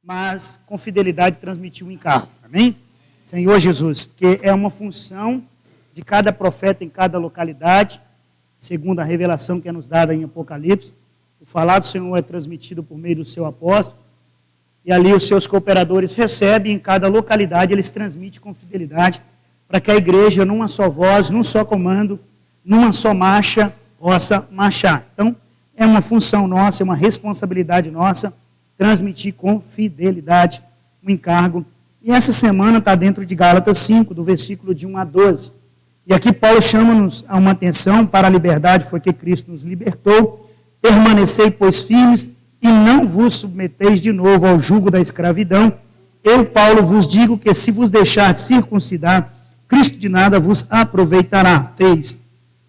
mas com fidelidade transmitir o encargo. Amém? Senhor Jesus, porque é uma função de cada profeta em cada localidade, segundo a revelação que é nos dada em Apocalipse. O falar do Senhor é transmitido por meio do seu apóstolo, e ali os seus cooperadores recebem em cada localidade, eles transmitem com fidelidade, para que a igreja, numa só voz, num só comando, numa só marcha, possa marchar. Então, é uma função nossa, é uma responsabilidade nossa, transmitir com fidelidade o encargo. E essa semana está dentro de Gálatas 5, do versículo de 1 a 12. E aqui Paulo chama-nos a uma atenção para a liberdade, foi que Cristo nos libertou. Permanecei, pois, firmes, e não vos submeteis de novo ao jugo da escravidão. Eu, Paulo, vos digo que se vos deixar de circuncidar, Cristo de nada vos aproveitará. 3.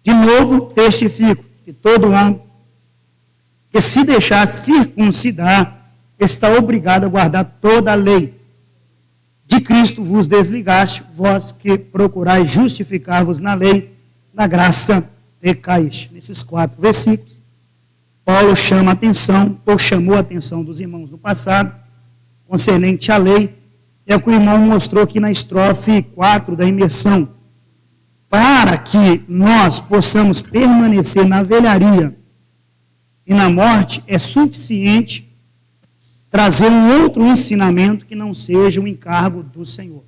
De novo, testifico que todo homem que se deixar circuncidar está obrigado a guardar toda a lei. De Cristo vos desligaste, vós que procurais justificar-vos na lei, na graça decaíste. Nesses 4 versículos, Paulo chama a atenção, ou chamou a atenção dos irmãos no passado, concernente à lei, é o que o irmão mostrou aqui na estrofe 4 da imersão. Para que nós possamos permanecer na velharia e na morte, é suficiente trazer um outro ensinamento que não seja o encargo do Senhor.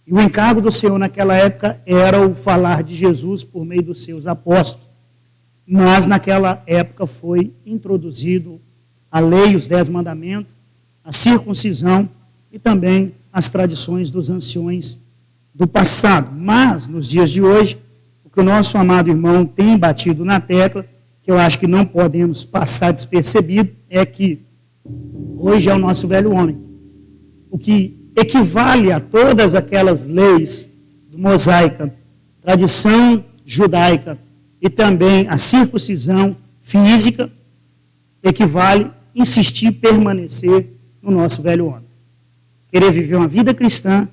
E o encargo do Senhor naquela época era o falar de Jesus por meio dos seus apóstolos. Mas naquela época foi introduzido a lei, os 10 mandamentos, a circuncisão e também as tradições dos anciões do passado. Mas, nos dias de hoje, o que o nosso amado irmão tem batido na tecla, que eu acho que não podemos passar despercebido, é que hoje é o nosso velho homem. O que equivale a todas aquelas leis mosaica, tradição judaica e também a circuncisão física, equivale insistir e permanecer no nosso velho homem. Querer viver uma vida cristã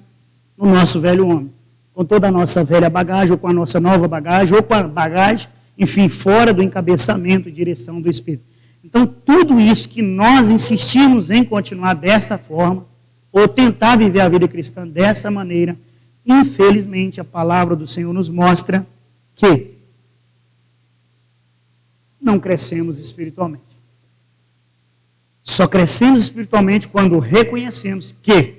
no nosso velho homem, com toda a nossa velha bagagem, ou com a nossa nova bagagem, ou com a bagagem, enfim, fora do encabeçamento e direção do Espírito. Então, tudo isso que nós insistimos em continuar dessa forma, ou tentar viver a vida cristã dessa maneira, infelizmente, a palavra do Senhor nos mostra que não crescemos espiritualmente. Só crescemos espiritualmente quando reconhecemos que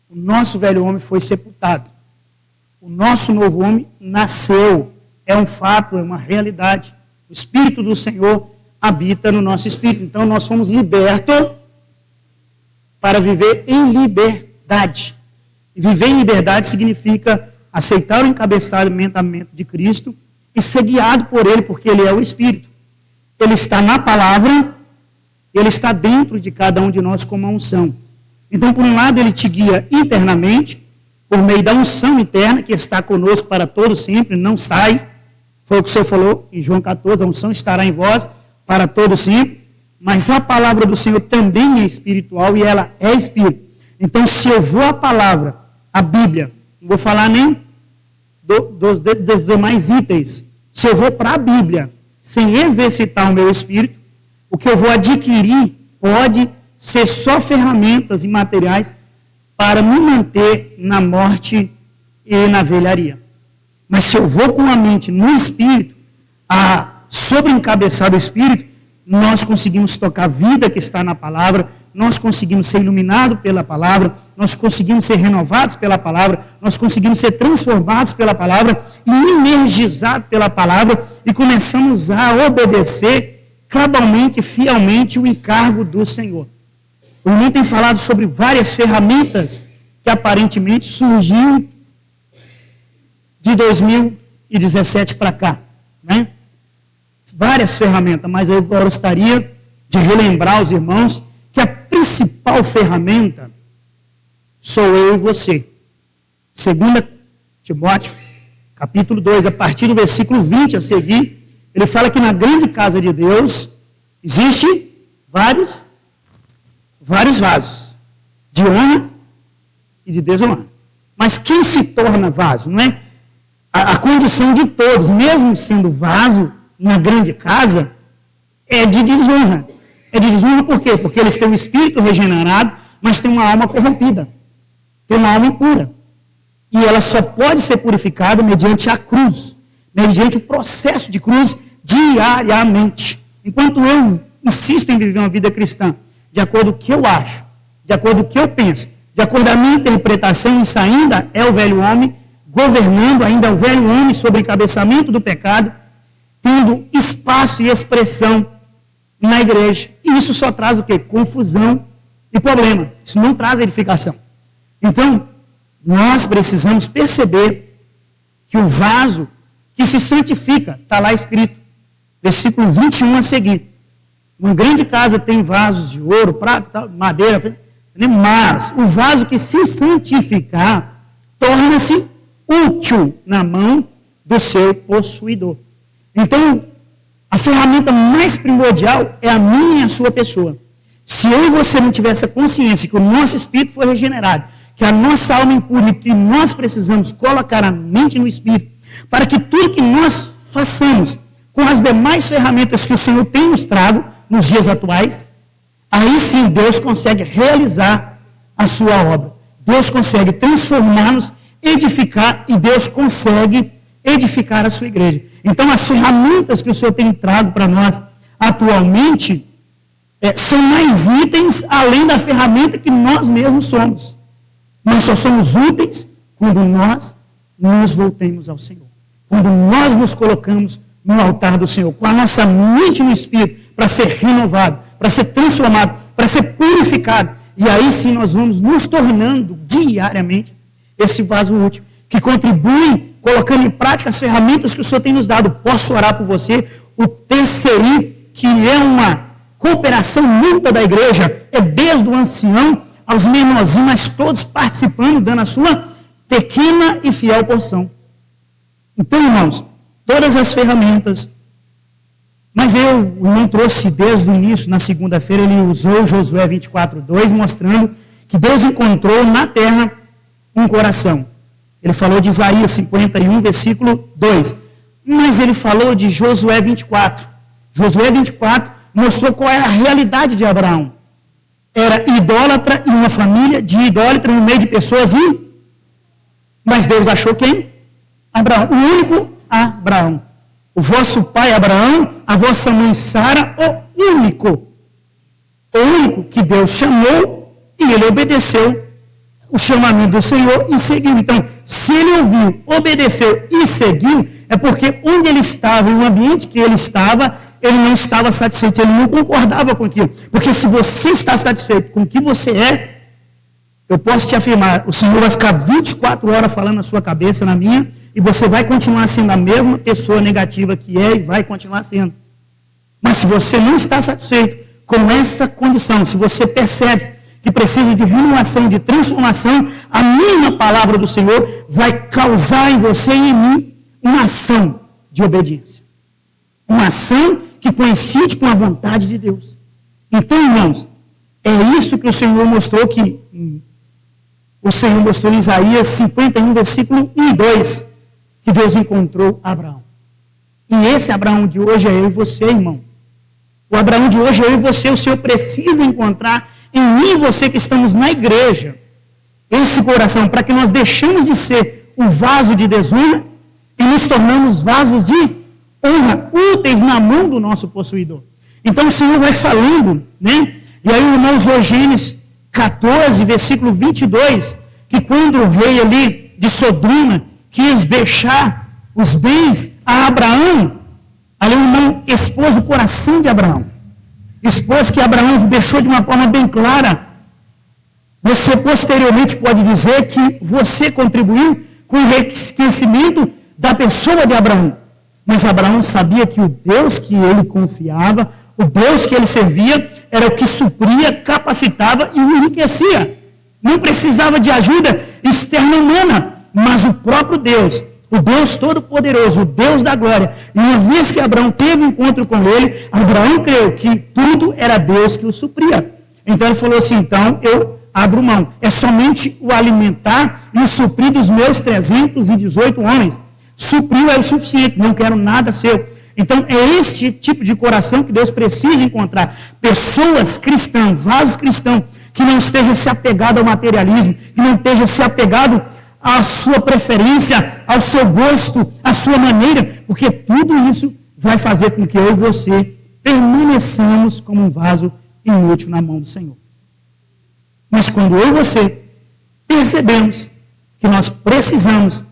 o nosso velho homem foi sepultado. O nosso novo homem nasceu. É um fato, é uma realidade. O Espírito do Senhor habita no nosso espírito. Então, nós fomos libertos para viver em liberdade. E viver em liberdade significa aceitar o encabeçamento de Cristo e ser guiado por Ele, porque Ele é o Espírito. Ele está na palavra, Ele está dentro de cada um de nós como uma unção. Então, por um lado, Ele te guia internamente, por meio da unção interna, que está conosco para todo sempre, não sai. Foi o que o Senhor falou em João 14, a unção estará em vós para todo sempre. Mas a palavra do Senhor também é espiritual e ela é espírito. Então, se eu vou à palavra, a Bíblia, não vou falar nem dos demais itens. Se eu vou para a Bíblia, sem exercitar o meu espírito, o que eu vou adquirir pode ser só ferramentas e materiais para me manter na morte e na velharia. Mas se eu vou com a mente no espírito, sobre encabeçar o espírito, nós conseguimos tocar a vida que está na palavra, nós conseguimos ser iluminados pela palavra, nós conseguimos ser renovados pela palavra, nós conseguimos ser transformados pela palavra e energizados pela palavra e começamos a obedecer cabalmente, fielmente o encargo do Senhor. O irmão tem falado sobre várias ferramentas que aparentemente surgiram de 2017 para cá, né? Várias ferramentas, mas eu gostaria de relembrar aos irmãos que a principal ferramenta sou eu e você. 2 Timóteo, capítulo 2, a partir do versículo 20 a seguir, ele fala que na grande casa de Deus existe vários vasos, de honra e de desonra. Mas quem se torna vaso, não é? A condição de todos, mesmo sendo vaso, na grande casa, é de desonra. É de desonra por quê? Porque eles têm um espírito regenerado, mas tem uma alma corrompida, tem uma alma impura. E ela só pode ser purificada mediante a cruz, mediante o processo de cruz diariamente. Enquanto eu insisto em viver uma vida cristã, de acordo com o que eu acho, de acordo com o que eu penso, de acordo com a minha interpretação, isso ainda é o velho homem, governando ainda o velho homem sobre o encabeçamento do pecado, tendo espaço e expressão na igreja. E isso só traz o quê? Confusão e problema. Isso não traz edificação. Então, nós precisamos perceber que o vaso que se santifica, está lá escrito, versículo 21 a seguir. Uma grande casa tem vasos de ouro, prata, madeira, mas o vaso que se santificar torna-se útil na mão do seu possuidor. Então, a ferramenta mais primordial é a minha e a sua pessoa. Se eu e você não tiver essa consciência que o nosso espírito foi regenerado, que a nossa alma impura, que nós precisamos colocar a mente no espírito, para que tudo que nós façamos com as demais ferramentas que o Senhor tem nos trago nos dias atuais, aí sim Deus consegue realizar a sua obra. Deus consegue transformar-nos, edificar, e Deus consegue edificar a sua igreja. Então, as ferramentas que o Senhor tem trago para nós atualmente são mais itens além da ferramenta que nós mesmos somos. Nós só somos úteis quando nós nos voltemos ao Senhor. Quando nós nos colocamos no altar do Senhor, com a nossa mente no Espírito, para ser renovado, para ser transformado, para ser purificado. E aí sim nós vamos nos tornando diariamente esse vaso útil, que contribui colocando em prática as ferramentas que o Senhor tem nos dado. Posso orar por você? O TCI, que é uma cooperação mútua da igreja, é desde o ancião aos menorzinhos, mas todos participando, dando a sua pequena e fiel porção. Então, irmãos, todas as ferramentas, mas o irmão trouxe desde o início, na segunda-feira, ele usou Josué 24:2, mostrando que Deus encontrou na terra um coração. Ele falou de Isaías 51, versículo 2. Mas ele falou de Josué 24. Josué 24 mostrou qual era a realidade de Abraão. Era idólatra e uma família de idólatra no meio de pessoas. Mas Deus achou quem? Abraão. O único Abraão. O vosso pai Abraão, a vossa mãe Sara, o único que Deus chamou, e ele obedeceu o chamamento do Senhor e seguiu. Então, se ele ouviu, obedeceu e seguiu, é porque onde ele estava, no ambiente que ele não estava satisfeito, ele não concordava com aquilo. Porque se você está satisfeito com o que você é, eu posso te afirmar, o Senhor vai ficar 24 horas falando na sua cabeça, na minha, e você vai continuar sendo a mesma pessoa negativa que é e vai continuar sendo. Mas se você não está satisfeito com essa condição, se você percebe que precisa de renovação, de transformação, a minha palavra do Senhor vai causar em você e em mim uma ação de obediência. Uma ação que coincide com a vontade de Deus. Então, irmãos, é isso que o Senhor mostrou em Isaías 51, versículo 1 e 2, que Deus encontrou Abraão. E esse Abraão de hoje é eu e você, irmão. O Abraão de hoje é eu e você. O Senhor precisa encontrar em mim e você que estamos na igreja esse coração, para que nós deixemos de ser o vaso de desonra e nos tornamos vasos de honra, úteis na mão do nosso possuidor. Então o Senhor vai falando, né? E aí o irmão usou Gênesis 14, versículo 22, que quando o rei ali de Sodoma quis deixar os bens a Abraão, ali o irmão expôs o coração de Abraão. Expôs que Abraão deixou de uma forma bem clara. Você posteriormente pode dizer que você contribuiu com o enriquecimento da pessoa de Abraão. Mas Abraão sabia que o Deus que ele confiava, o Deus que ele servia, era o que supria, capacitava e o enriquecia. Não precisava de ajuda externa humana, mas o próprio Deus, o Deus Todo-Poderoso, o Deus da glória. E uma vez que Abraão teve um encontro com ele, Abraão creu que tudo era Deus que o supria. Então ele falou assim, então eu abro mão. É somente o alimentar e o suprir dos meus 318 homens. Supriu é o suficiente, não quero nada seu. Então é este tipo de coração que Deus precisa encontrar. Pessoas cristãs, vasos cristãos, que não esteja se apegado ao materialismo, que não esteja se apegado à sua preferência, ao seu gosto, à sua maneira, porque tudo isso vai fazer com que eu e você permaneçamos como um vaso inútil na mão do Senhor. Mas quando eu e você percebemos que nós precisamos,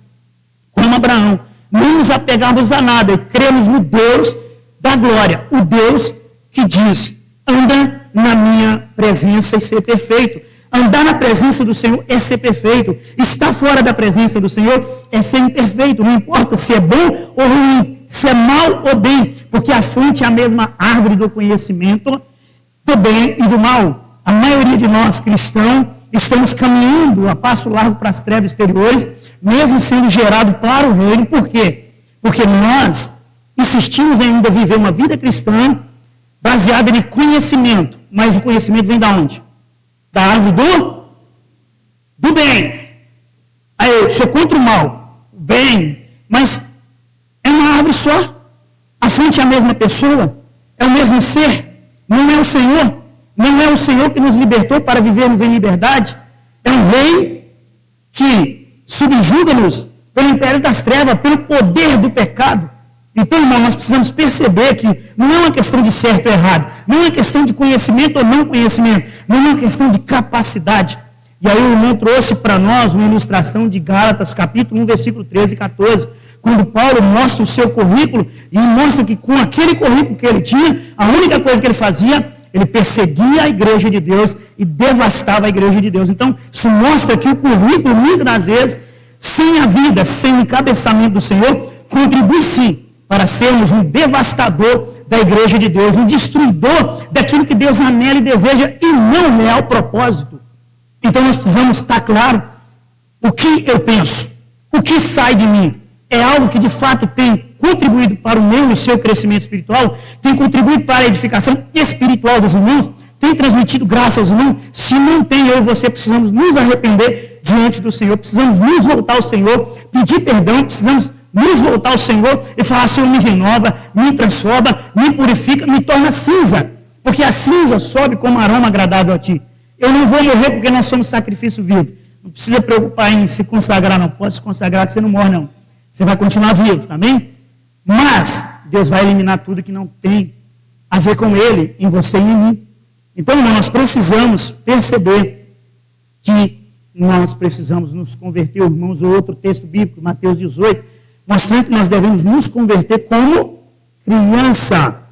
como Abraão, não nos apegarmos a nada e cremos no Deus da glória, o Deus que diz, anda na minha presença e ser perfeito. Andar na presença do Senhor é ser perfeito. Estar fora da presença do Senhor é ser imperfeito. Não importa se é bom ou ruim, se é mal ou bem, porque a fonte é a mesma árvore do conhecimento do bem e do mal. A maioria de nós, cristãos, estamos caminhando a passo largo para as trevas exteriores, mesmo sendo gerado para o reino. Por quê? Porque nós insistimos em ainda viver uma vida cristã baseada em conhecimento. Mas o conhecimento vem de onde? Da árvore do bem. Aí eu sou contra o mal, o bem, mas é uma árvore só. A fonte é a mesma pessoa, é o mesmo ser, não é o Senhor. Não é o Senhor que nos libertou para vivermos em liberdade. É um rei que subjuga-nos pelo império das trevas, pelo poder do pecado. Então, irmão, nós precisamos perceber que não é uma questão de certo ou errado, não é uma questão de conhecimento ou não conhecimento, não é uma questão de capacidade. E aí o irmão trouxe para nós uma ilustração de Gálatas, capítulo 1, versículo 13 e 14, quando Paulo mostra o seu currículo e mostra que com aquele currículo que ele tinha, a única coisa que ele fazia, ele perseguia a igreja de Deus e devastava a igreja de Deus. Então, isso mostra que o currículo, muitas das vezes, sem a vida, sem o encabeçamento do Senhor, contribui sim para sermos um devastador da igreja de Deus, um destruidor daquilo que Deus anela e deseja e não real propósito. Então, nós precisamos estar claro o que eu penso, o que sai de mim. É algo que de fato tem contribuído para o meu e o seu crescimento espiritual, tem contribuído para a edificação espiritual dos irmãos, tem transmitido graça aos irmãos. Se não tem, eu e você precisamos nos arrepender diante do Senhor, precisamos nos voltar ao Senhor, pedir perdão, precisamos nos voltar ao Senhor e falar: Senhor, me renova, me transforma, me purifica, me torna cinza, porque a cinza sobe como aroma agradável a Ti. Eu não vou morrer porque nós somos sacrifício vivo. Não precisa preocupar em se consagrar, não. Pode se consagrar que você não morre, não. Você vai continuar vivo, tá bem? Mas Deus vai eliminar tudo que não tem a ver com Ele, em você e em mim. Então, irmão, nós precisamos perceber que nós precisamos nos converter. Irmãos, o outro texto bíblico, Mateus 18, mostrando que nós devemos nos converter como criança.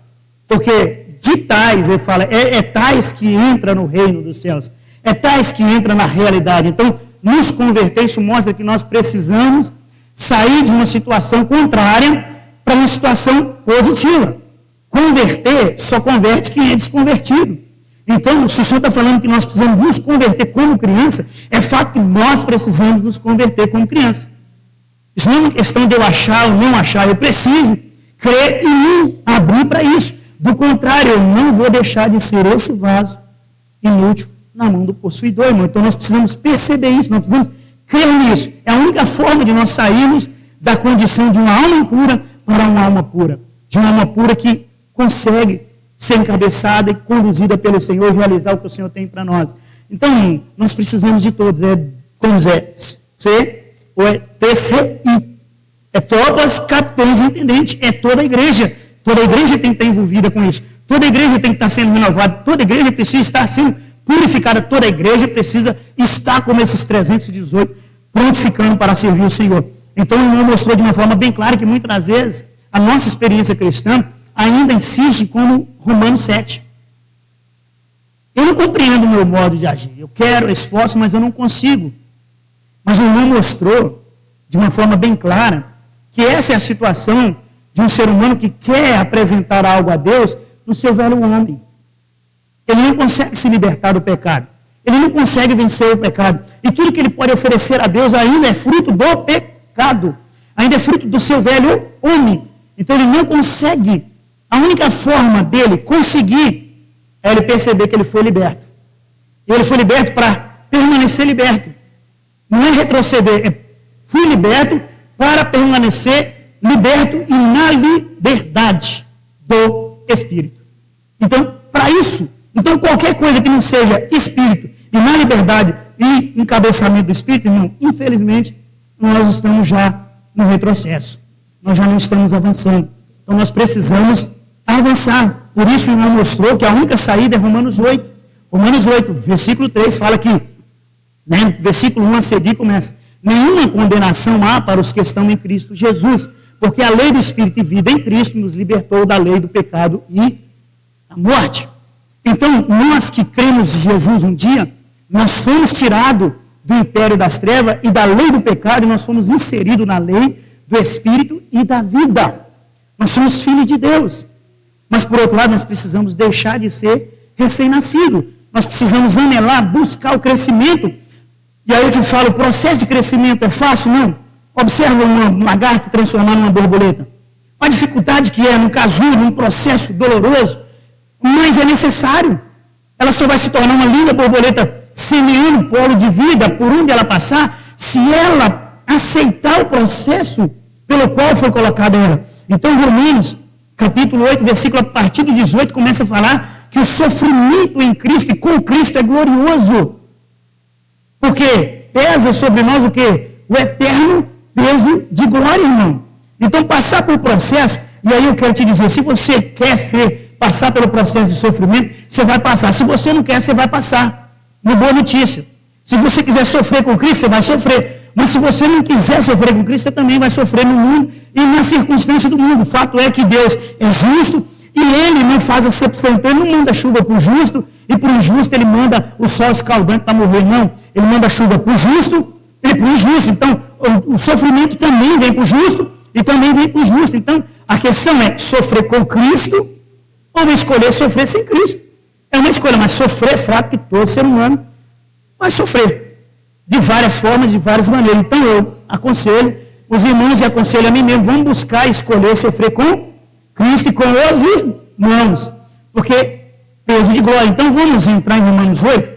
Porque de tais, ele fala, é tais que entra no reino dos céus. É tais que entra na realidade. Então, nos converter, isso mostra que nós precisamos sair de uma situação contrária para uma situação positiva. Converter só converte quem é desconvertido. Então, se o Senhor está falando que nós precisamos nos converter como criança, é fato que nós precisamos nos converter como criança. Isso não é uma questão de eu achar ou não achar, eu preciso crer e me abrir para isso. Do contrário, eu não vou deixar de ser esse vaso inútil na mão do possuidor, irmão. Então, nós precisamos perceber isso, nós precisamos crer nisso. É a única forma de nós sairmos da condição de uma alma impura para uma alma pura. De uma alma pura que consegue ser encabeçada e conduzida pelo Senhor e realizar o que o Senhor tem para nós. Então, nós precisamos de todos. Como é C ou é TCI. É todas capitães intendentes. É toda a igreja. Toda a igreja tem que estar envolvida com isso. Toda a igreja tem que estar sendo renovada. Toda a igreja precisa estar sendo purificada. Toda a igreja precisa estar como esses 318, prontificando para servir o Senhor. Então, o irmão mostrou de uma forma bem clara que muitas das vezes a nossa experiência cristã ainda insiste como Romanos 7. Eu não compreendo o meu modo de agir. Eu quero, esforço, mas eu não consigo. Mas o irmão mostrou de uma forma bem clara que essa é a situação de um ser humano que quer apresentar algo a Deus no seu velho homem. Ele não consegue se libertar do pecado. Ele não consegue vencer o pecado. E tudo que ele pode oferecer a Deus ainda é fruto do pecado. Ainda é fruto do seu velho homem. Então ele não consegue. A única forma dele conseguir é ele perceber que ele foi liberto. E ele foi liberto para permanecer liberto. Não é retroceder. É fui liberto para permanecer liberto e na liberdade do Espírito. Então, para isso, então qualquer coisa que não seja Espírito e na liberdade e encabeçamento do Espírito, irmão, infelizmente, nós estamos já no retrocesso. Nós já não estamos avançando. Então nós precisamos avançar. Por isso o irmão mostrou que a única saída é Romanos 8. Romanos 8, versículo 3, fala que, né, versículo 1 a seguir começa: nenhuma condenação há para os que estão em Cristo Jesus, porque a lei do Espírito e vida em Cristo nos libertou da lei do pecado e da morte. Então, nós que cremos em Jesus um dia, nós fomos tirados do império das trevas e da lei do pecado, e nós fomos inseridos na lei do Espírito e da vida. Nós somos filhos de Deus. Mas, por outro lado, nós precisamos deixar de ser recém-nascido. Nós precisamos anelar, buscar o crescimento. E aí eu te falo, o processo de crescimento é fácil? Não. Observa um lagarto transformar numa borboleta. A dificuldade que é, no casulo, num processo doloroso, mas é necessário. Ela só vai se tornar uma linda borboleta semeando o polo de vida por onde ela passar, se ela aceitar o processo pelo qual foi colocada ela. Então, Romanos, capítulo 8, versículo a partir do 18, começa a falar que o sofrimento em Cristo e com Cristo é glorioso. Porque pesa sobre nós o quê? O eterno peso de glória, irmão. Então, passar por processo, e aí eu quero te dizer, se você quer passar pelo processo de sofrimento, você vai passar. Se você não quer, você vai passar. Uma boa notícia. Se você quiser sofrer com Cristo, você vai sofrer. Mas se você não quiser sofrer com Cristo, você também vai sofrer no mundo e na circunstância do mundo. O fato é que Deus é justo e Ele não faz acepção. Então, Ele não manda chuva para o justo e para o injusto Ele manda o sol escaldante para morrer. Não. Ele manda chuva para o justo e para o injusto. Então, o sofrimento também vem para o justo e também vem para o injusto. Então, a questão é sofrer com Cristo ou escolher sofrer sem Cristo. É uma escolha, mas sofrer é fato que todo ser humano vai sofrer. De várias formas, de várias maneiras. Então eu aconselho os irmãos e aconselho a mim mesmo, vamos buscar escolher sofrer com Cristo e com os irmãos. Porque peso de glória. Então vamos entrar em Romanos 8,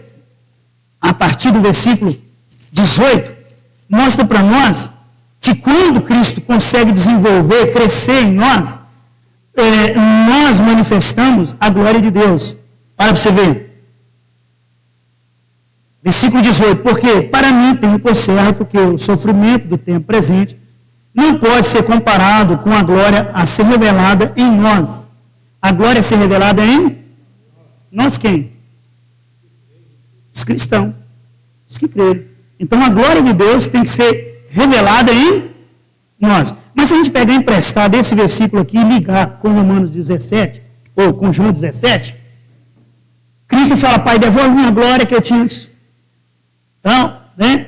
a partir do versículo 18, mostra para nós que quando Cristo consegue desenvolver, crescer em nós, nós manifestamos a glória de Deus. Olha para você ver. Versículo 18. Porque para mim tenho por certo que o sofrimento do tempo presente não pode ser comparado com a glória a ser revelada em nós. A glória a ser revelada em nós quem? Os cristãos. Os que creram. Então a glória de Deus tem que ser revelada em nós. Mas se a gente pegar emprestado esse versículo aqui e ligar com Romanos 17, ou com João 17, Cristo fala: Pai, devolve-me a glória que eu tinha antes. Então, né?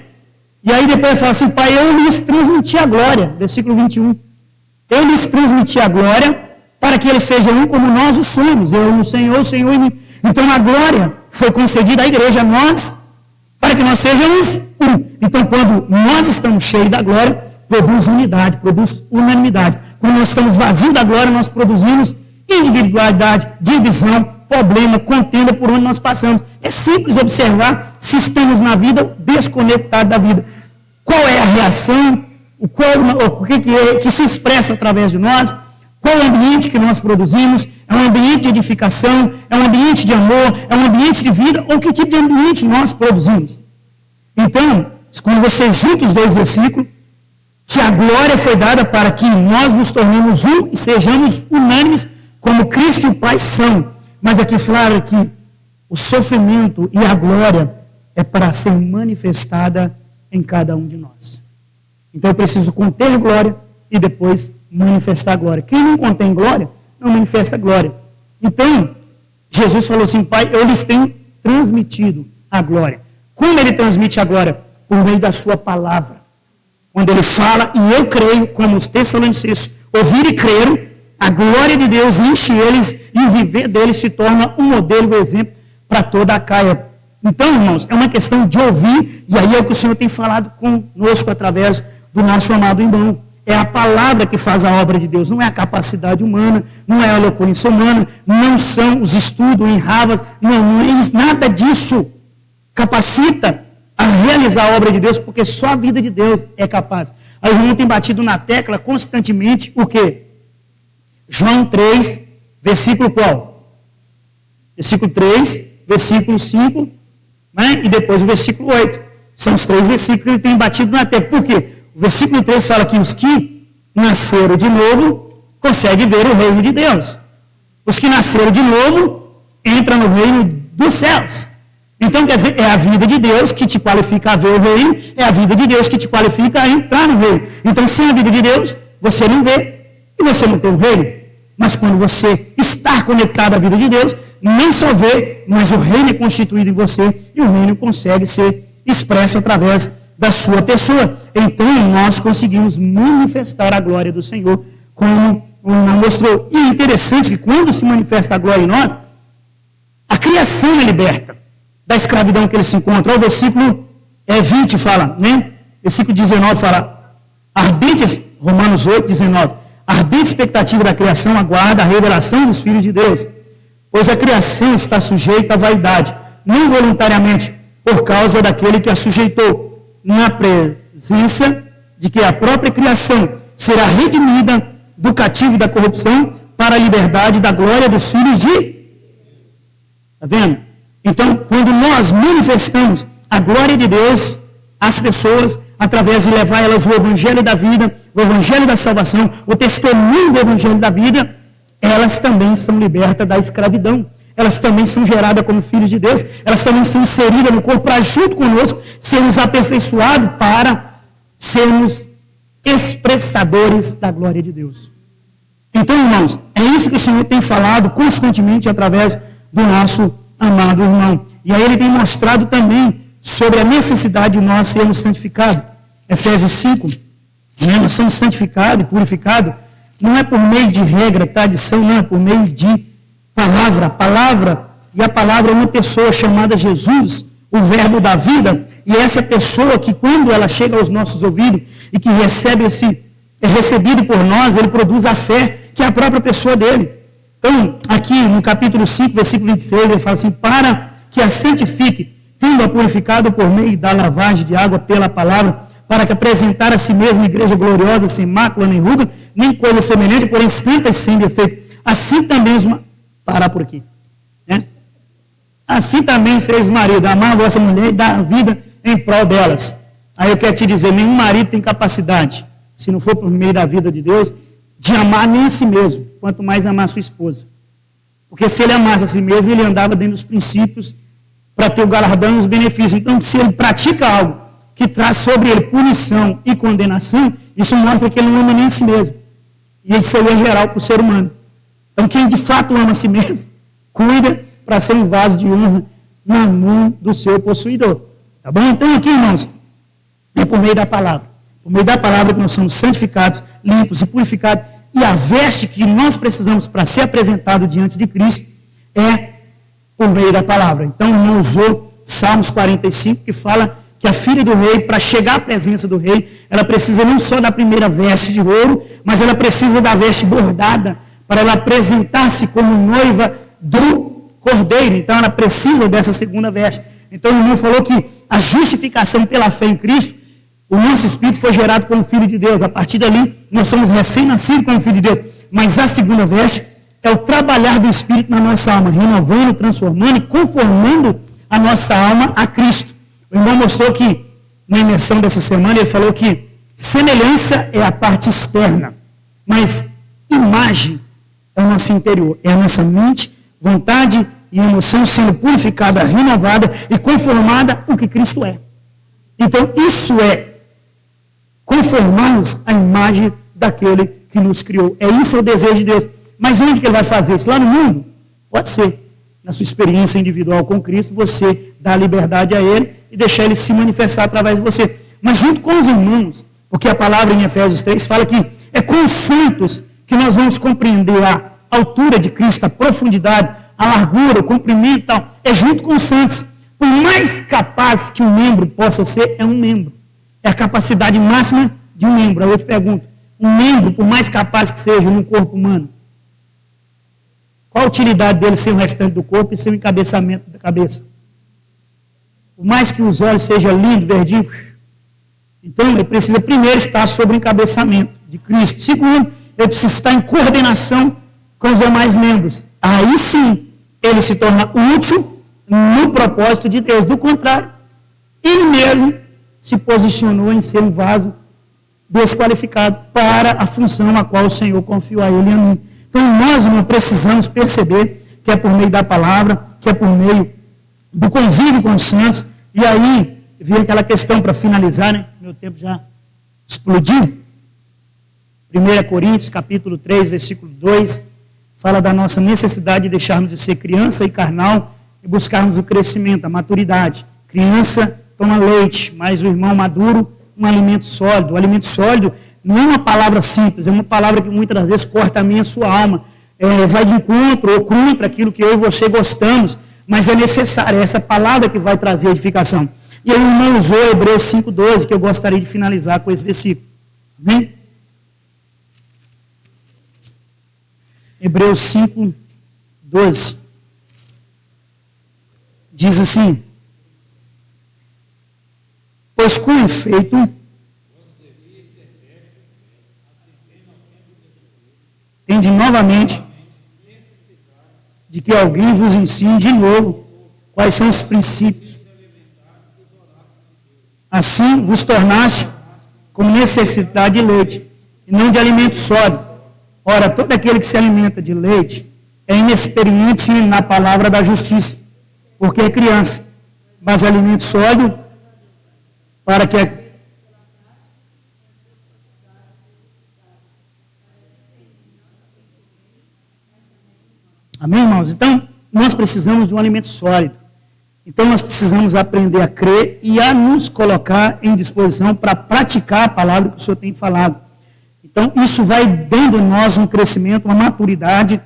E aí depois ele fala assim: Pai, eu lhes transmiti a glória. Versículo 21. Eu lhes transmiti a glória para que eles sejam um como nós o somos. Eu no Senhor, o Senhor em mim. Então a glória foi concedida à igreja, a nós, para que nós sejamos um. Então quando nós estamos cheios da glória, produz unidade, produz unanimidade. Quando nós estamos vazios da glória, nós produzimos individualidade, divisão, problema, contenda por onde nós passamos. É simples observar se estamos na vida desconectados da vida. Qual é a reação, o que se expressa através de nós, qual é o ambiente que nós produzimos, é um ambiente de edificação, é um ambiente de amor, é um ambiente de vida, ou que tipo de ambiente nós produzimos. Então, quando você junta os dois versículos, que a glória foi dada para que nós nos tornemos um e sejamos unânimes, como Cristo e o Pai são. Mas aqui fala que o sofrimento e a glória é para ser manifestada em cada um de nós. Então eu preciso conter glória e depois manifestar glória. Quem não contém glória, não manifesta glória. Então, Jesus falou assim: Pai, eu lhes tenho transmitido a glória. Como Ele transmite a glória? Por meio da sua palavra. Quando Ele fala, e eu creio, como os Tessalonicenses ouviram e creram, a glória de Deus enche eles e o viver deles se torna um modelo, um exemplo para toda a Caia. Então, irmãos, é uma questão de ouvir, e aí é o que o Senhor tem falado conosco através do nosso amado irmão. É a palavra que faz a obra de Deus, não é a capacidade humana, não é a eloquência humana, não são os estudos em Harvard, não é nada disso capacita a realizar a obra de Deus, porque só a vida de Deus é capaz. Aí o irmão tem batido na tecla constantemente o quê? João 3, versículo qual? Versículo 3, versículo 5, né? E depois o versículo 8. São os 3 versículos que ele tem batido na tecla. Por quê? O versículo 3 fala que os que nasceram de novo conseguem ver o reino de Deus. Os que nasceram de novo entram no reino dos céus. Então, quer dizer, é a vida de Deus que te qualifica a ver o reino, é a vida de Deus que te qualifica a entrar no reino. Então, sem a vida de Deus, você não vê e você não tem o reino. Mas quando você está conectado à vida de Deus, não só vê, mas o reino é constituído em você e o reino consegue ser expresso através da sua pessoa. Então, nós conseguimos manifestar a glória do Senhor, como mostrou. E é interessante que quando se manifesta a glória em nós, a criação é liberta da escravidão que ele se encontra. O versículo 20 fala, né? Versículo 19 fala, Romanos 8, 19, ardente expectativa da criação aguarda a revelação dos filhos de Deus, pois a criação está sujeita à vaidade, não voluntariamente, por causa daquele que a sujeitou, na presença de que a própria criação será redimida do cativo da corrupção para a liberdade da glória dos filhos de... Está vendo? Então, quando nós manifestamos a glória de Deus às pessoas, através de levar elas o evangelho da vida, o evangelho da salvação, o testemunho do evangelho da vida, elas também são libertas da escravidão. Elas também são geradas como filhos de Deus, elas também são inseridas no corpo para, junto conosco, sermos aperfeiçoados para sermos expressadores da glória de Deus. Então, irmãos, é isso que o Senhor tem falado constantemente através do nosso amado irmão. E aí ele tem mostrado também sobre a necessidade de nós sermos santificados. Efésios 5, né? Nós somos santificados e purificados, não é por meio de regra, tradição, não, é por meio de palavra. A palavra, e a palavra é uma pessoa chamada Jesus, o verbo da vida, e essa pessoa que quando ela chega aos nossos ouvidos e que é recebido por nós, ele produz a fé, que é a própria pessoa dele. Então, aqui no capítulo 5, versículo 26, ele fala assim, para que a santifique, tendo-a purificado por meio da lavagem de água pela palavra, para que apresentar a si mesma igreja gloriosa, sem mácula, nem ruga, nem coisa semelhante, porém santa e sem defeito. Assim também parar por aqui. Né? Assim também seus maridos, amar a vossa mulher e dar a vida em prol delas. Aí eu quero te dizer, nenhum marido tem capacidade, se não for por meio da vida de Deus, de amar nem a si mesmo, quanto mais amar a sua esposa. Porque se ele amasse a si mesmo, ele andava dentro dos princípios para ter o galardão e os benefícios. Então, se ele pratica algo que traz sobre ele punição e condenação, isso mostra que ele não ama nem a si mesmo. E isso aí é geral para o ser humano. Então, quem de fato ama a si mesmo, cuida para ser um vaso de honra na mão do seu possuidor. Tá bom? Então, aqui, irmãos, é por meio da palavra. Por meio da palavra que nós somos santificados, limpos e purificados. E a veste que nós precisamos para ser apresentado diante de Cristo é por meio da palavra. Então, o irmão usou Salmos 45, que fala que a filha do rei, para chegar à presença do rei, ela precisa não só da primeira veste de ouro, mas ela precisa da veste bordada, para ela apresentar-se como noiva do cordeiro. Então, ela precisa dessa segunda veste. Então, o irmão falou que a justificação pela fé em Cristo, o nosso espírito foi gerado como filho de Deus. A partir dali, nós somos recém-nascidos como filho de Deus. Mas a segunda veste é o trabalhar do espírito na nossa alma, renovando, transformando e conformando a nossa alma a Cristo. O irmão mostrou que, na imersão dessa semana, ele falou que semelhança é a parte externa, mas imagem é o nosso interior, é a nossa mente, vontade e emoção sendo purificada, renovada e conformada ao que Cristo é. Então, isso é conformar-nos à imagem daquele que nos criou. É isso o desejo de Deus. Mas onde que ele vai fazer isso? Lá no mundo? Pode ser. Na sua experiência individual com Cristo, você dá liberdade a ele e deixar ele se manifestar através de você. Mas junto com os irmãos, porque a palavra em Efésios 3 fala que é com os santos que nós vamos compreender a altura de Cristo, a profundidade, a largura, o comprimento e tal. É junto com os santos. Por mais capaz que um membro possa ser, é um membro. É a capacidade máxima de um membro. Aí eu te pergunto, um membro, por mais capaz que seja num corpo humano, qual a utilidade dele ser o restante do corpo e ser o encabeçamento da cabeça? Por mais que os olhos sejam lindos, verdinhos, então ele precisa primeiro estar sobre o encabeçamento de Cristo. Segundo, ele precisa estar em coordenação com os demais membros. Aí sim, ele se torna útil no propósito de Deus. Do contrário, ele mesmo se posicionou em ser um vaso desqualificado para a função a qual o Senhor confiou a ele e a mim. Então nós não precisamos perceber que é por meio da palavra, que é por meio do convívio com os santos. E aí, vi aquela questão para finalizar, né? Meu tempo já explodiu. 1 Coríntios, capítulo 3, versículo 2, fala da nossa necessidade de deixarmos de ser criança e carnal e buscarmos o crescimento, a maturidade. Criança toma leite, mas o irmão maduro, um alimento sólido. O alimento sólido não é uma palavra simples, é uma palavra que muitas das vezes corta a minha e a sua alma. Vai de encontro ou contra aquilo que eu e você gostamos, mas é necessário, é essa palavra que vai trazer edificação. E aí o irmão usou Hebreus 5,12, que eu gostaria de finalizar com esse versículo. Amém? Hebreus 5,12 diz assim: pois com efeito tende novamente de que alguém vos ensine de novo quais são os princípios. Assim vos tornaste com necessidade de leite e não de alimento sólido. Ora, todo aquele que se alimenta de leite é inexperiente na palavra da justiça, porque é criança. Mas alimento sólido, para que... Amém, irmãos? Então, nós precisamos de um alimento sólido. Então, nós precisamos aprender a crer e a nos colocar em disposição para praticar a palavra que o Senhor tem falado. Então, isso vai dando em nós um crescimento, uma maturidade,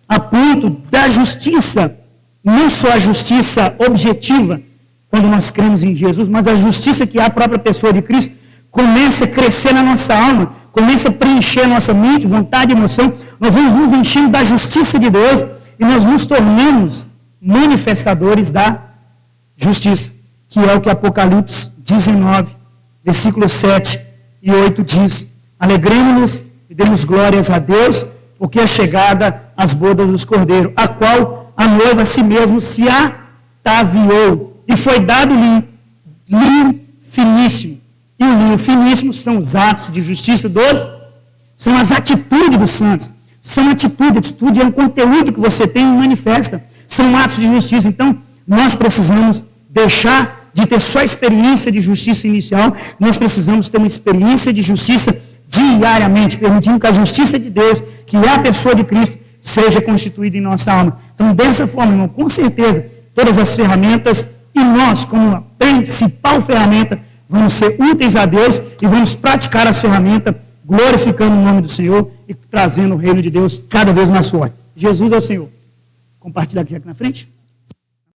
a ponto da justiça, não só a justiça objetiva, quando nós cremos em Jesus, mas a justiça que é a própria pessoa de Cristo, começa a crescer na nossa alma, começa a preencher a nossa mente, vontade e emoção. Nós vamos nos enchendo da justiça de Deus e nós nos tornamos manifestadores da justiça, que é o que Apocalipse 19, versículos 7 e 8 diz: alegremos-nos e demos glórias a Deus, porque é chegada as bodas dos cordeiros, a qual a noiva a si mesmo se ataviou, e foi dado linho finíssimo. E o linho finíssimo são os atos de justiça são as atitudes dos santos. São atitude é um conteúdo que você tem e manifesta. São atos de justiça. Então, nós precisamos deixar de ter só experiência de justiça inicial, nós precisamos ter uma experiência de justiça diariamente, permitindo que a justiça de Deus, que é a pessoa de Cristo, seja constituída em nossa alma. Então, dessa forma, irmão, com certeza, todas as ferramentas, e nós, como a principal ferramenta, vamos ser úteis a Deus e vamos praticar as ferramentas, glorificando o nome do Senhor e trazendo o reino de Deus cada vez mais forte. Jesus é o Senhor. Compartilhar aqui na frente.